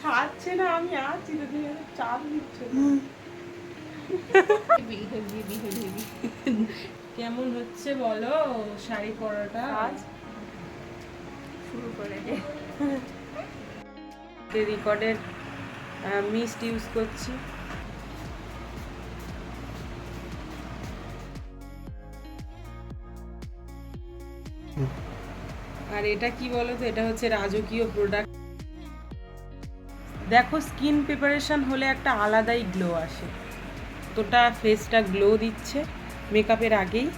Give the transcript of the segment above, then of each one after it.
ছাড়ছে না, আমি আছি তো, তুমি চাপ দিচ্ছ। কেমন হচ্ছে বলো শাড়ি পরাটা? আজ শুরু করে দে। রেকর্ডের মিস্ট ইউজ করছি। আর এটা কি বলো তো, এটা হচ্ছে রাজকীয় প্রোডাক্ট। দেখো, স্কিন প্রিপারেশন হলে একটা আলাদাই গ্লো আসে। তোটা ফেসটা গ্লো দিচ্ছে মেকআপের আগেই।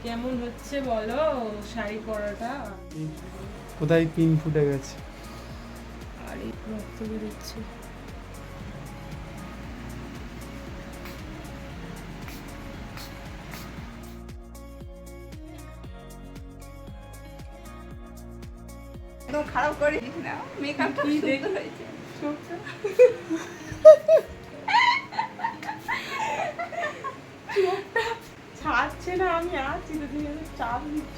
কেমন হচ্ছে বলো শাড়ি পরাটা? কোথায় পিন ফুটে গেছে। আর এই রক্ত বেরোচ্ছে। একদম খারাপ করিস না, মেকআপটা সুন্দর হয়েছে। ছাড়ছে না, আমি আছি তো, তুমি চাপ দিচ্ছ।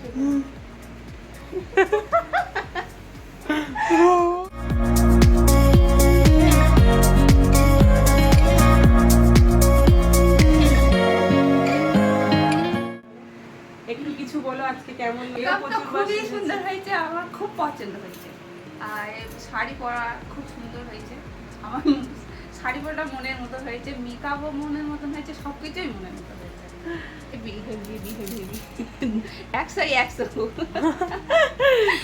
একটু কিছু বলো, আজকে কেমন মেকআপটা খুবই সুন্দর হয়েছে, আমার খুব পছন্দ হয়েছে। আর শাড়ি পরা খুব সুন্দর হয়েছে। আমার শাড়ি পরাটা মনের মতো হয়েছে, মেকআপও মনের মতন হয়েছে, সবকিছুই মনের মতো হয়েছে। 100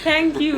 থ্যাংক ইউ।